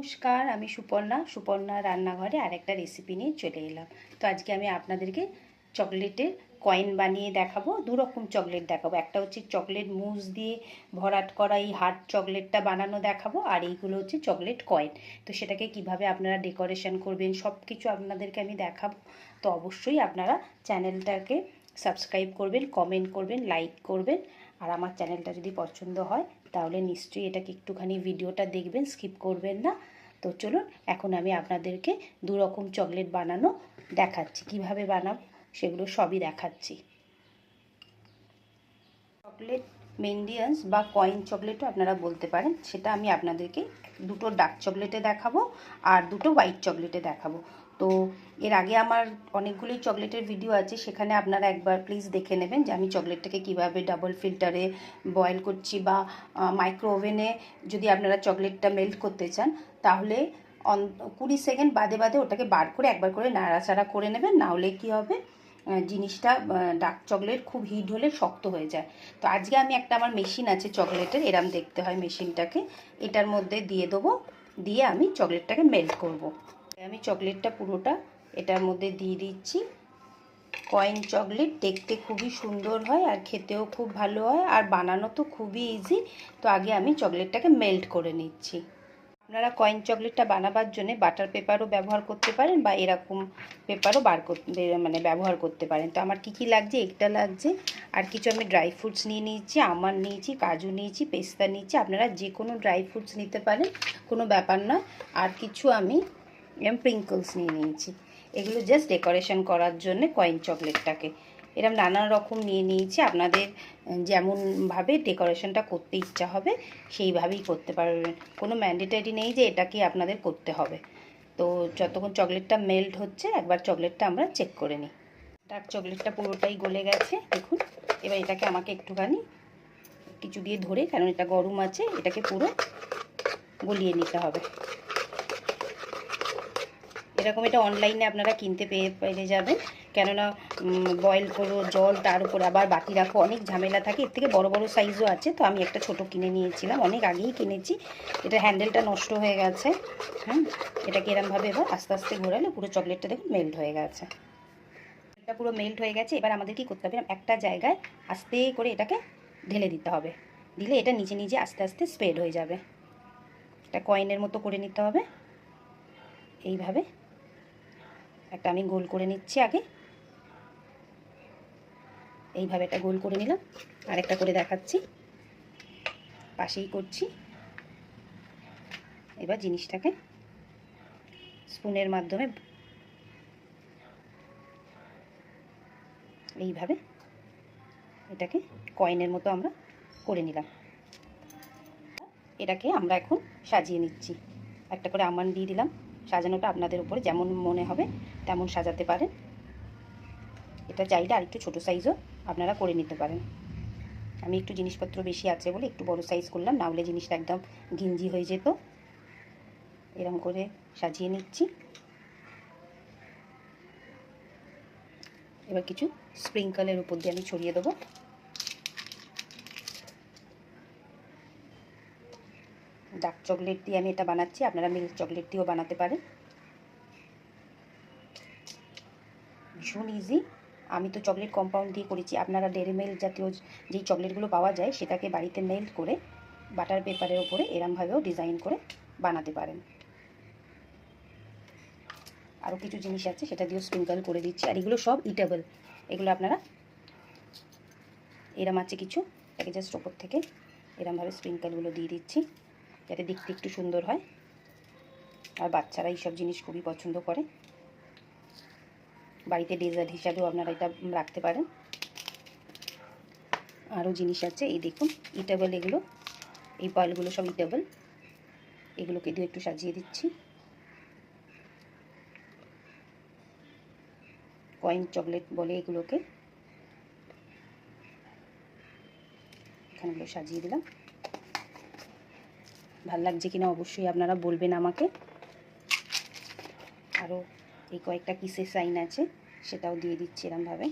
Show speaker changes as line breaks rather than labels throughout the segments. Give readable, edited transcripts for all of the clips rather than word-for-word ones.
নমস্কার, আমি সুপর্ণা রান্নাঘরে আরেকটা রেসিপি নিয়ে চলে এলাম। তো আজকে আমি আপনাদেরকে চকলেটের কয়েন বানিয়ে দেখাবো। দু রকম চকলেট দেখাবো। একটা হচ্ছে চকলেট মুস দিয়ে ভরাট করা এই হার্ড চকলেটটা বানানো দেখাবো, আর এইগুলো হচ্ছে চকলেট কয়েন। তো সেটাকে কিভাবে আপনারা ডেকোরেশন করবেন সব কিছু আপনাদেরকে আমি দেখাবো। তো অবশ্যই আপনারা চ্যানেলটাকে সাবস্ক্রাইব করবেন, কমেন্ট করবেন, লাইক করবেন। আর আমার চ্যানেলটা যদি পছন্দ হয় তাহলে নিশ্চয়ই এটাকে একটুখানি ভিডিওটা দেখবেন, স্কিপ করবেন না। তো চলুন এখন আমি আপনাদেরকে দু রকম চকলেট বানানো দেখাচ্ছি, কিভাবে বানাবো সেগুলো সবই দেখাচ্ছি। চকলেট মেন্ডিয়ান্স বা কয়েন চকলেটও আপনারা বলতে পারেন, সেটা আমি আপনাদেরকে দুটো ডার্ক চকলেটে দেখাবো আর দুটো হোয়াইট চকলেটে দেখাবো। তো এর আগে আমার অনেকগুলোই চকলেটের ভিডিও আছে, সেখানে আপনারা একবার প্লিজ দেখে নেবেন যে আমি চকলেটটাকে কিভাবে ডাবল ফিল্টারে বয়েল করছি, বা মাইক্রো ওভেনে যদি আপনারা চকলেটটা মেল্ট করতে চান তাহলে 20 সেকেন্ড বাদে বাদে ওটাকে বার করে একবার করে নাড়াচাড়া করে নেবেন, না হলে কী হবে জিনিসটা ডার্ক চকলেট খুব হিট হলে শক্ত হয়ে যায়। তো আজকে আমি একটা আমার মেশিন আছে চকলেটের, এরম দেখতে হয় মেশিনটাকে, এটার মধ্যে দিয়ে দেবো, দিয়ে আমি চকলেটটাকে মেল্ট করব। আমি চকলেটটা পুরোটা এটার মধ্যে দিয়ে দিচ্ছি। কয়েন চকলেট দেখতে খুবই সুন্দর হয় আর খেতেও খুব ভালো হয়, আর বানানো তো খুবই ইজি। তো আগে আমি চকলেটটাকে মেল্ট করে নিচ্ছি। আপনারা কয়েন চকলেটটা বানাবার জন্য বাটার পেপারও ব্যবহার করতে পারেন, বা এরকম পেপারও ব্যবহার করতে পারেন। তো আমার কি লাগছে, একটা লাগছে, আর কিছু আমি ড্রাই ফ্রুটস নিয়ে নিয়েছি, আমন্ড নিয়েছি, কাজু নিয়েছি, পেস্তা নিয়েছি। আপনারা যে কোনো ড্রাই ফ্রুটস নিতে পারেন, কোনো ব্যাপার নয়। আর কিছু আমি স্প্রিঙ্কলস নিয়ে নিয়েছি। এগুলো জাস্ট ডেকোরেশন করার জন্য কয়েন চকলেটটাকে এরকম নানা রকম নিয়ে নিয়েছি। আপনাদের যেমনভাবে ডেকোরেশনটা করতে ইচ্ছা হবে সেইভাবেই করতে পারবেন, কোনো ম্যান্ডেটরি নেই যে এটাকে আপনাদের করতে হবে। তো যতক্ষণ চকলেটটা মেল্ট হচ্ছে একবার চকলেটটা আমরা চেক করে নিই। ডার্ক চকলেটটা পুরোটাই গলে গেছে দেখুন। এবার এটাকে আমাকে একটুখানি কিছু দিয়ে ধরে, কারণ এটা গরম আছে, এটাকে পুরো গলিয়ে নিতে হবে। এরকম এটা অনলাইনে আপনারা কিনতে পেয়ে যাবেন, কেননা বয়েল করো জল, তার উপর আবার বাটি রাখো, অনেক ঝামেলা থাকে। এর থেকে বড় বড় সাইজও আছে, তো আমি একটা ছোট কিনে নিয়েছিলাম, অনেক আগেই কিনেছি। এটা হ্যান্ডেলটা নষ্ট হয়ে গেছে। এটাকে এরমভাবে এবার আস্তে আস্তে ঘোরালে পুরো চকলেটটা দেখুন মেল্ট হয়ে গেছে। এটা পুরো মেল্ট হয়ে গেছে। এবার আমাদের কি করতে হবে, একটা জায়গায় আস্তে করে এটাকে ঢেলে দিতে হবে, দিলে এটা নিজে নিজে আস্তে আস্তে স্প্রেড হয়ে যাবে। এটা কয়েনের মতো করে নিতে হবে। এইভাবে একটা আমি গোল করে নিচ্ছি আগে, এইভাবে একটা গোল করে নিলাম, আর একটা করে দেখাচ্ছি, পাশেই করছি। এবার জিনিসটাকে স্পুনের মাধ্যমে এইভাবে এটাকে কয়েনের মতো আমরা করে নিলাম। এটাকে আমরা এখন সাজিয়ে নিচ্ছি। একটা করে আমন্ড দিয়ে দিলাম। সাজানোটা আপনাদের উপরে যেমন মনে হবে তেমন সাজাতে পারেন। এটা চাইলে আর একটু ছোটো সাইজও আপনারা করে নিতে পারেন। আমি একটু জিনিসপত্র বেশি আছে বলে একটু বড় সাইজ করলাম, না হলে জিনিসটা একদম ঘিঞ্জি হয়ে যেত। এরকম করে সাজিয়ে নিচ্ছি। এবার কিছু স্প্রিঙ্কলের উপর দিয়ে আমি ছড়িয়ে দেবো। ডার্ক চকলেট দিয়ে আমি এটা বানাচ্ছি, আপনারা মিল্ক চকলেট দিয়েও বানাতে পারেন। ভীষণ ইজি। আমি তো চকলেট কম্পাউন্ড দিয়ে করেছি, আপনারা ডেরি মিল্ক জাতীয় যেই চকলেটগুলো পাওয়া যায় সেটাকে বাড়িতে মেল্ট করে বাটার পেপারের ওপরে এরমভাবেও ডিজাইন করে বানাতে পারেন। আরও কিছু জিনিস আছে সেটা দিয়েও স্প্রিঙ্কল করে দিচ্ছি, আর এগুলো সব ইটেবল। এগুলো আপনারা এরম আছে কিছু, এটাকে জাস্ট ওপর থেকে এরমভাবে স্প্রিঙ্কলগুলো দিয়ে দিচ্ছি যাতে দেখতে একটু সুন্দর হয়, আর বাচ্চারা এইসব জিনিস খুবই পছন্দ করে। বাড়িতে ডেজার্ট হিসাবেও আপনারা এটা রাখতে পারেন। আরও জিনিস আছে, এই দেখুন ইটেবল, এগুলো এই পয়েলগুলো সব ইটেবল, এগুলোকে দিয়ে একটু সাজিয়ে দিচ্ছি। কয়েন চকলেট বলে এগুলোকে, এখানেগুলো সাজিয়ে দিলাম। ভাল লাগছে কিনা অবশ্যই আপনারা বলবেন আমাকে। আরও এই কয়েকটা কিসের সাইন আছে সেটাও দিয়ে দিচ্ছি এরমভাবে।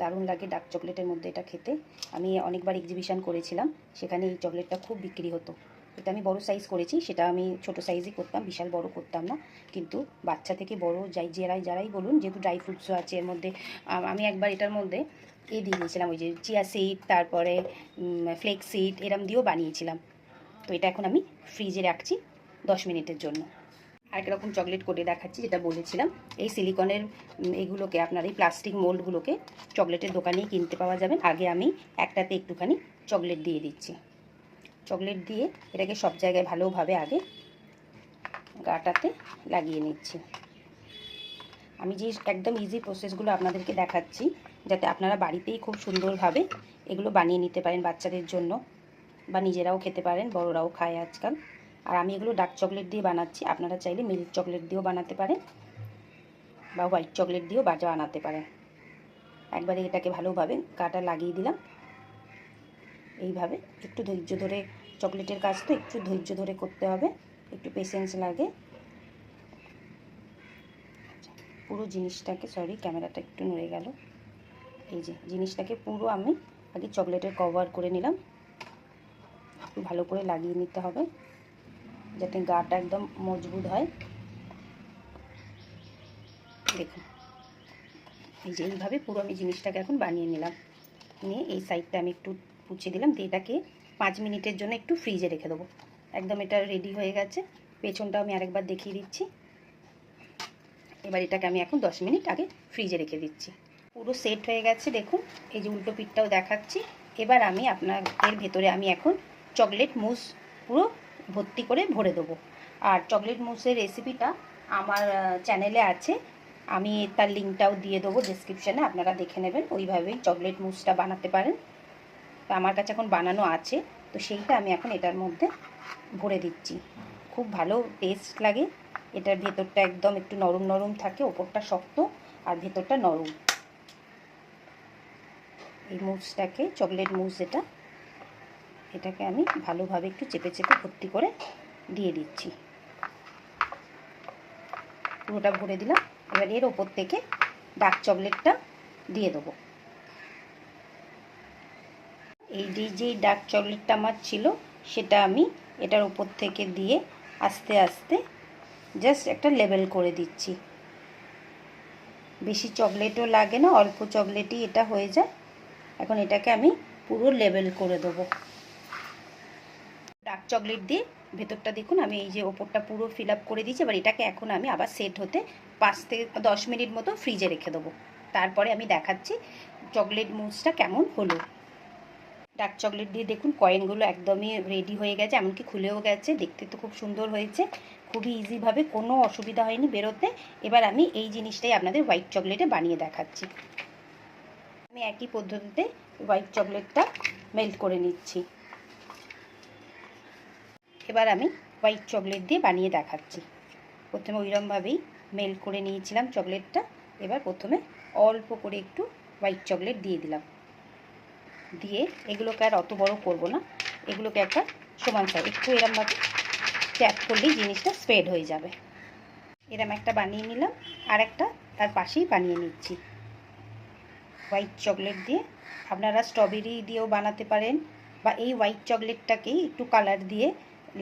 দারুণ লাগে ডার্ক চকলেটের মধ্যে এটা খেতে। আমি অনেকবার এক্সিবিশন করেছিলাম, সেখানে এই চকলেটটা খুব বিক্রি হতো। এটা আমি বড় সাইজ করেছি, সেটা আমি ছোট সাইজই করতাম, বিশাল বড় করতাম না। কিন্তু বাচ্চা থেকে বড় যারাই বলুন, যেহেতু ড্রাই ফ্রুটসও আছে এর মধ্যে, আমি একবার এটার মধ্যে দিয়ে দিয়েছিলাম ওই যে চিয়া সিড, তারপরে ফ্লেক্স সিড, এরম দিয়েও বানিয়েছিলাম। তো এটা এখন আমি ফ্রিজে রাখছি 10 মিনিটের জন্য। আরেক রকম চকলেট করে দেখাচ্ছি, যেটা বলেছিলাম। এই সিলিকনের এইগুলোকে, আপনার এই প্লাস্টিক মোল্ডগুলোকে চকলেটের দোকানেই কিনতে পাওয়া যাবে। আগে আমি একটাতে একটুখানি চকলেট দিয়ে দিচ্ছি। চকলেট দিয়ে এটাকে সব জায়গায় ভালোভাবে আগে গাটাতে লাগিয়ে নিচ্ছি। আমি যে একদম ইজি প্রসেসগুলো আপনাদেরকে দেখাচ্ছি, যাতে আপনারা বাড়িতেই খুব সুন্দরভাবে এগুলো বানিয়ে নিতে পারেন বাচ্চাদের জন্য, বা নিজেরাও খেতে পারেন, বড়রাও খায় আজকাল। আর আমি এগুলো ডার্ক চকলেট দিয়ে বানাচ্ছি, আপনারা চাইলে মিল্ক চকলেট দিয়েও বানাতে পারেন, বা হোয়াইট চকলেট দিয়েও বানাতে পারেন। একবারে এটাকে ভালোভাবে গাটা লাগিয়ে দিলাম। এইভাবে একটু ধৈর্য ধরে, চকলেটের কাজ তো একটু ধৈর্য ধরে করতে হবে, একটু পেশেন্স লাগে। পুরো জিনিসটাকে, সরি ক্যামেরাটা একটু নড়ে গেল, এই যে জিনিসটাকে পুরো আমি আগে চকলেটের কভার করে নিলাম। একটু ভালো করে লাগিয়ে নিতে হবে, যাতে গাটা একদম মজবুত হয়। দেখুন, এই যে এইভাবে পুরো আমি জিনিসটাকে এখন বানিয়ে নিলাম। নিয়ে এই সাইডটা আমি একটু পুছে দিলাম, দিয়ে এটাকে 5 মিনিটের জন্য একটু ফ্রিজে রেখে দেবো। একদম এটা রেডি হয়ে গেছে। পেছনটা আমি আরেকবার দেখিয়ে দিচ্ছি। এবার এটাকে আমি এখন 10 মিনিট আগে ফ্রিজে রেখে দিচ্ছি। পুরো সেট হয়ে গেছে, দেখুন এই যে উল্টো পিঠটাও দেখাচ্ছি। এবার আমি এর ভেতরে আমি এখন চকলেট মুস পুরো ভর্তি করে ভরে দেবো। আর চকলেট মুসের রেসিপিটা আমার চ্যানেলে আছে, আমি তার লিঙ্কটাও দিয়ে দেবো ডেসক্রিপশানে, আপনারা দেখে নেবেন। ওইভাবেই চকলেট মুসটা বানাতে পারেন। তো আমার কাছে এখন বানানো আছে, তো সেইটা আমি এখন এটার মধ্যে ভরে দিচ্ছি। খুব ভালো টেস্ট লাগে। এটার ভেতরটা একদম একটু নরম নরম থাকে, ওপরটা শক্ত আর ভেতরটা নরম। এই মুসটাকে, চকলেট মুস যেটা, এটাকে আমি ভালোভাবে একটু চেপে চেপে ভর্তি করে দিয়ে দিচ্ছি। পুরোটা ভরে দিলাম। এবার এর ওপর থেকে ডার্ক চকলেটটা দিয়ে দেবো। এই যে ডার্ক চকলেটটা আমার ছিল, সেটা আমি এটার ওপর থেকে দিয়ে আস্তে আস্তে জাস্ট একটা লেবেল করে দিচ্ছি। বেশি চকলেটও লাগে না, অল্প চকলেটই এটা হয়ে যায়। এখন এটাকে আমি পুরো লেবেল করে দেবো ডার্ক চকলেট দিয়ে। ভেতরটা দেখুন, আমি এই যে ওপরটা পুরো ফিল আপ করে দিয়েছি। এবার এটাকে এখন আমি আবার সেট হতে 5 থেকে 10 মিনিট মতো ফ্রিজে রেখে দেবো। তারপরে আমি দেখাচ্ছি চকলেট মুসটা কেমন হলো। ডার্ক চকলেট দিয়ে দেখুন কয়েনগুলো একদমই রেডি হয়ে গেছে, এমনকি খুলেও গেছে। দেখতে তো খুব সুন্দর হয়েছে, খুবই ইজিভাবে, কোনো অসুবিধা হয়নি বেরোতে। এবার আমি এই জিনিসটাই আপনাদের হোয়াইট চকলেটে বানিয়ে দেখাচ্ছি। আমি একই পদ্ধতিতে হোয়াইট চকলেটটা মেল্ট করে নিচ্ছি। এবার আমি হোয়াইট চকলেট দিয়ে বানিয়ে দেখাচ্ছি। প্রথমে ওইরকমভাবেই মেল্ট করে নিয়েছিলাম চকলেটটা। এবার প্রথমে অল্প করে একটু হোয়াইট চকলেট দিয়ে দিলাম। দিয়ে এগুলোকে আর অত বড় করব না, এগুলোকে একটা সমান সাইজ একটু এরমভাবে ট্যাপ করলেই জিনিসটা স্প্রেড হয়ে যাবে। এরম একটা বানিয়ে নিলাম, আর একটা তার পাশেই বানিয়ে নিচ্ছি হোয়াইট চকলেট দিয়ে। আপনারা স্ট্রবেরি দিয়েও বানাতে পারেন, বা এই হোয়াইট চকলেটটাকেই একটু কালার দিয়ে,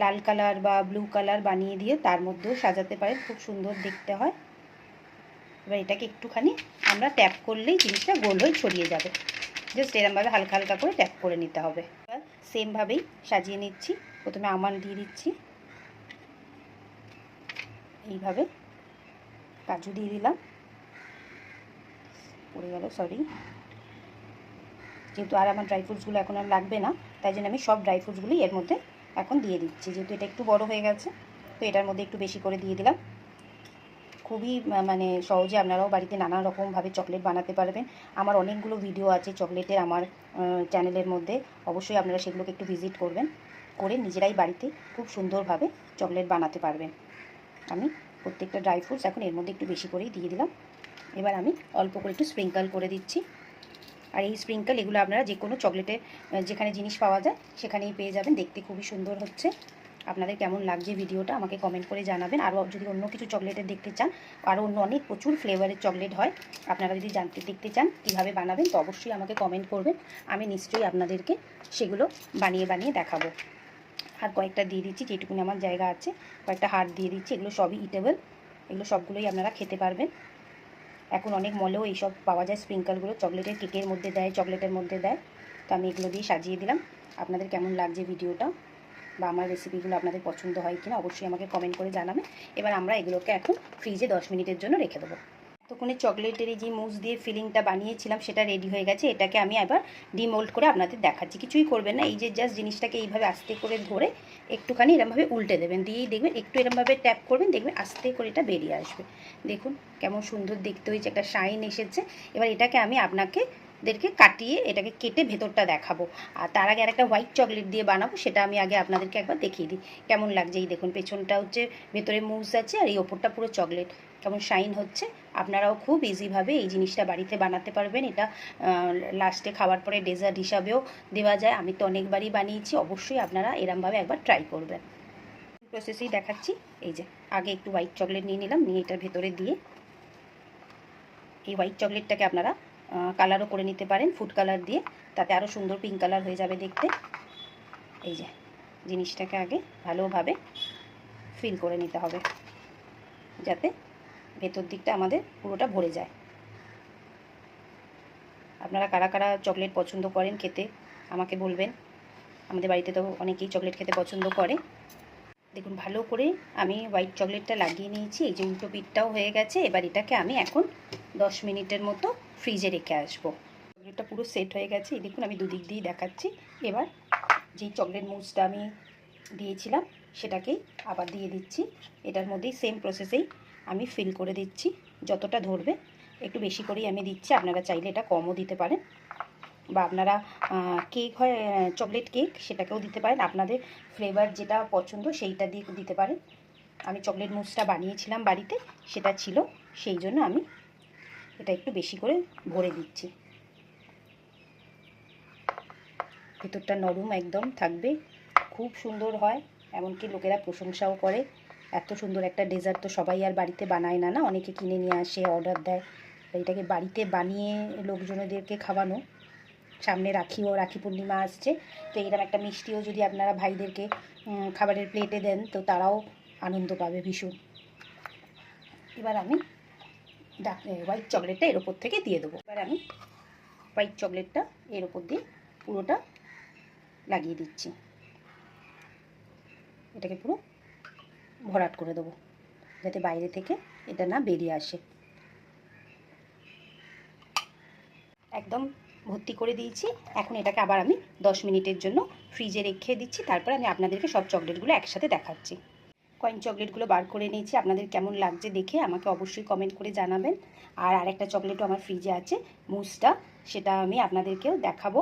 লাল কালার বা ব্লু কালার বানিয়ে দিয়ে তার মধ্যেও সাজাতে পারেন, খুব সুন্দর দেখতে হয়। এবার এটাকে একটুখানি আমরা ট্যাপ করলেই জিনিসটা গোল হয়ে ছড়িয়ে যাবে। জাস্ট এরমভাবে হালকা হালকা করে ট্যাপ করে নিতে হবে। এবার সেমভাবেই সাজিয়ে নিচ্ছি। প্রথমে আমন্ড দিয়ে দিচ্ছি, এইভাবে কাজু দিয়ে দিলাম, পড়ে গেল সরি। যেহেতু আর আমার ড্রাই ফ্রুটসগুলো এখন আর লাগবে না, তাই জন্য আমি সব ড্রাই ফ্রুটসগুলোই এর মধ্যে এখন দিয়ে দিচ্ছি। যেহেতু এটা একটু বড় হয়ে গেছে, তো এটার মধ্যে একটু বেশি করে দিয়ে দিলাম। খুবই মানে সহজে আপনারাও বাড়িতে নানা রকমভাবে চকলেট বানাতে পারবেন। আমার অনেকগুলো ভিডিও আছে চকলেটের আমার চ্যানেলের মধ্যে, অবশ্যই আপনারা সেগুলোকে একটু ভিজিট করবেন, করে নিজেরাই বাড়িতে খুব সুন্দরভাবে চকলেট বানাতে পারবেন। আমি প্রত্যেকটা ড্রাই ফ্রুটস এখন এর মধ্যে একটু বেশি করেই দিয়ে দিলাম। এবার আমি অল্প করে একটু স্প্রিঙ্কল করে দিচ্ছি। আর এই স্প্রিঙ্কল এগুলো আপনারা যে কোনো চকলেটে যেখানে জিনিস পাওয়া যায় সেখানেই পেয়ে যাবেন, দেখতে খুবই সুন্দর হচ্ছে। আপনাদের কেমন লাগছে ভিডিওটা আমাকে কমেন্ট করে জানাবেন। আরও যদি অন্য কিছু চকলেটের দেখতে চান, আরও অন্য অনেক প্রচুর ফ্লেভারের চকলেট হয়, আপনারা যদি দেখতে চান কীভাবে বানাবেন তো অবশ্যই আমাকে কমেন্ট করবেন। আমি নিশ্চয়ই আপনাদেরকে সেগুলো বানিয়ে দেখাবো। আর কয়েকটা দিয়ে দিচ্ছি, যেটুকুনি আমার জায়গা আছে কয়েকটা হার দিয়ে দিচ্ছি। এগুলো সবই ইটেবল, এগুলো সবগুলোই আপনারা খেতে পারবেন। এখন অনেক মলেও এইসব পাওয়া যায় স্প্রিঙ্কলগুলো, চকলেটের কেকের মধ্যে দেয়, চকলেটের মধ্যে দেয়। তো আমি এগুলো দিয়ে সাজিয়ে দিলাম। আপনাদের কেমন লাগছে ভিডিওটা বা আমার রেসিপিগুলো আপনাদের পছন্দ হয় কিনা অবশ্যই আমাকে কমেন্ট করে জানাবেন। এবার আমরা এগুলোকে এখন ফ্রিজে 10 মিনিটের জন্য রেখে দেবো। তখন চকলেটের এই যে মুস দিয়ে ফিলিংটা বানিয়েছিলাম সেটা রেডি হয়ে গেছে। এটাকে আমি আবার ডিমোল্ড করে আপনাদের দেখাচ্ছি। কিছুই করবেন না, এই যে জাস্ট জিনিসটাকে এইভাবে আস্তে করে ধরে একটুখানি এরমভাবে উল্টে দেবেন, দিয়েই দেখবেন একটু এরমভাবে ট্যাপ করবেন, দেখবেন আস্তে করে এটা বেরিয়ে আসবে। দেখুন কেমন সুন্দর দেখতে হয়েছে, একটা শাইন এসেছে। এবার এটাকে আমি আপনাদেরকে কাটিয়ে এটাকে কেটে ভেতরটা দেখাবো। আর তার আগে আরেকটা হোয়াইট চকলেট দিয়ে বানাবো, সেটা আমি আগে আপনাদেরকে একবার দেখিয়ে দিই কেমন লাগছে। এই দেখুন পেছনটা হচ্ছে, ভেতরে মুস আছে, আর এই ওপরটা পুরো চকলেট, কেমন শাইন হচ্ছে। আপনারাও খুব ইজিভাবে এই জিনিসটা বাড়িতে বানাতে পারবেন। এটা লাস্টে খাওয়ার পরে ডেজার্ট হিসাবেও দেওয়া যায়। আমি তো অনেকবারই বানিয়েছি, অবশ্যই আপনারা এরমভাবে একবার ট্রাই করবেন। প্রসেসেই দেখাচ্ছি। এই যে আগে একটু হোয়াইট চকলেট নিয়ে নিলাম, নিয়ে এটার ভেতরে দিয়ে এই হোয়াইট চকলেটটাকে আপনারা কালারও করে নিতে পারেন ফুড কালার দিয়ে, তাতে আরও সুন্দর পিঙ্ক কালার হয়ে যাবে দেখতে। এই যে জিনিসটাকে আগে ভালোভাবে ফিল করে নিতে হবে, যাতে ভেতর দিকটা আমাদের পুরোটা ভরে যায়। আপনারা কারা কারা চকলেট পছন্দ করেন খেতে আমাকে বলবেন। আমাদের বাড়িতে তো অনেকেই চকলেট খেতে পছন্দ করে। দেখুন ভালো করে আমি হোয়াইট চকলেটটা লাগিয়ে নিয়েছি, এই যে উল্টো পিঠটাও হয়ে গেছে। এবার এটাকে আমি এখন 10 মিনিটের মতো ফ্রিজে রেখে আসবো। চকলেটটা পুরো সেট হয়ে গেছে, এই দেখুন আমি দুদিক দিয়েই দেখাচ্ছি। এবার যেই চকলেট মুসটা আমি দিয়েছিলাম সেটাকেই আবার দিয়ে দিচ্ছি। এটার মধ্যেই সেম প্রসেসেই আমি ফিল করে দিচ্ছি, যতটা ধরবে একটু বেশি করেই আমি দিচ্ছি। আপনারা চাইলে এটা কমও দিতে পারেন, বা আপনারা কেক হয় চকলেট কেক সেটাকেও দিতে পারেন। আপনাদের ফ্লেভার যেটা পছন্দ সেইটা দিয়ে দিতে পারেন। আমি চকলেট মুসটা বানিয়েছিলাম বাড়িতে, সেটা ছিল, সেই জন্য আমি এটা একটু বেশি করে ভরে দিচ্ছি। ভেতরটা নরম একদম থাকবে, খুব সুন্দর হয়, এমনকি লোকেরা প্রশংসাও করে। এত সুন্দর একটা ডেজার্ট তো সবাই আর বাড়িতে বানায় না, অনেকে কিনে নিয়ে আসে, অর্ডার দেয়। এটাকে বাড়িতে বানিয়ে লোকজনদেরকে খাওয়ানো, সামনে রাখি পূর্ণিমা আসছে, তো এরকম একটা মিষ্টিও যদি আপনারা ভাইদেরকে খাবারের প্লেটে দেন তো তারাও আনন্দ পাবে ভীষণ। এবার আমি হোয়াইট চকলেটটা এর ওপর থেকে দিয়ে দেবো। এবার আমি হোয়াইট চকলেটটা এর ওপর দিয়ে পুরোটা লাগিয়ে দিচ্ছি। এটাকে পুরো ভরাট করে দেবো, যাতে বাইরে থেকে এটা না বেরিয়ে আসে। একদম ভর্তি করে দিয়েছি। এখন এটাকে আবার আমি 10 মিনিটের জন্য ফ্রিজে রেখে দিচ্ছি। তারপর আমি আপনাদেরকে সব চকলেটগুলো একসাথে দেখাচ্ছি। কয়েন চকলেটগুলো বার করে নিয়েছি, আপনাদের কেমন লাগছে দেখে আমাকে অবশ্যই কমেন্ট করে জানাবেন। আর আরেকটা চকলেটও আমার ফ্রিজে আছে মুসটা, সেটা আমি আপনাদেরকেও দেখাবো।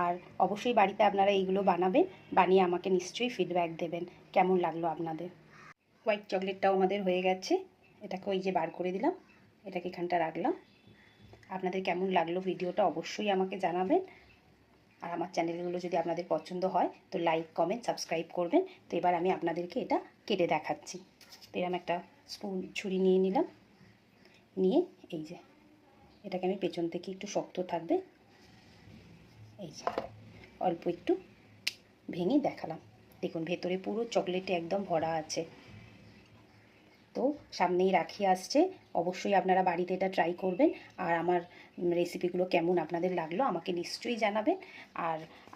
আর অবশ্যই বাড়িতে আপনারা এইগুলো বানাবেন, বানিয়ে আমাকে নিশ্চয়ই ফিডব্যাক দেবেন কেমন লাগলো আপনাদের। হোয়াইট চকলেটটাও আমাদের হয়ে গেছে, এটাকে ওই যে বার করে দিলাম, এটাকে এখানটা রাখলাম। আপনাদের কেমন লাগলো ভিডিওটা অবশ্যই আমাকে জানাবেন। আর আমার চ্যানেলগুলো যদি আপনাদের পছন্দ হয় তো লাইক কমেন্ট সাবস্ক্রাইব করবেন। তো এবার আমি আপনাদেরকে এটা কেটে দেখাচ্ছি। তো এরকম একটা ছুরি নিয়ে নিলাম, নিয়ে এই যে এটাকে আমি পেছন থেকে একটু শক্ত থাকবে এই যে অল্প একটু ভেঙে দেখালাম। দেখুন ভেতরে পুরো চকলেটে একদম ভরা আছে। তো সামনেই রাখি আসছে, অবশ্যই আপনারা বাড়িতে এটা ট্রাই করবেন। আর আমার রেসিপিগুলো কেমন আপনাদের লাগলো আমাকে নিশ্চয়ই জানাবেন।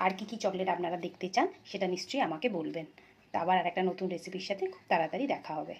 আর কি চকলেট আপনারা দেখতে চান সেটা নিশ্চয়ই আমাকে বলবেন। তো আবার আরেকটা নতুন রেসিপির সাথে খুব তাড়াতাড়ি দেখা হবে।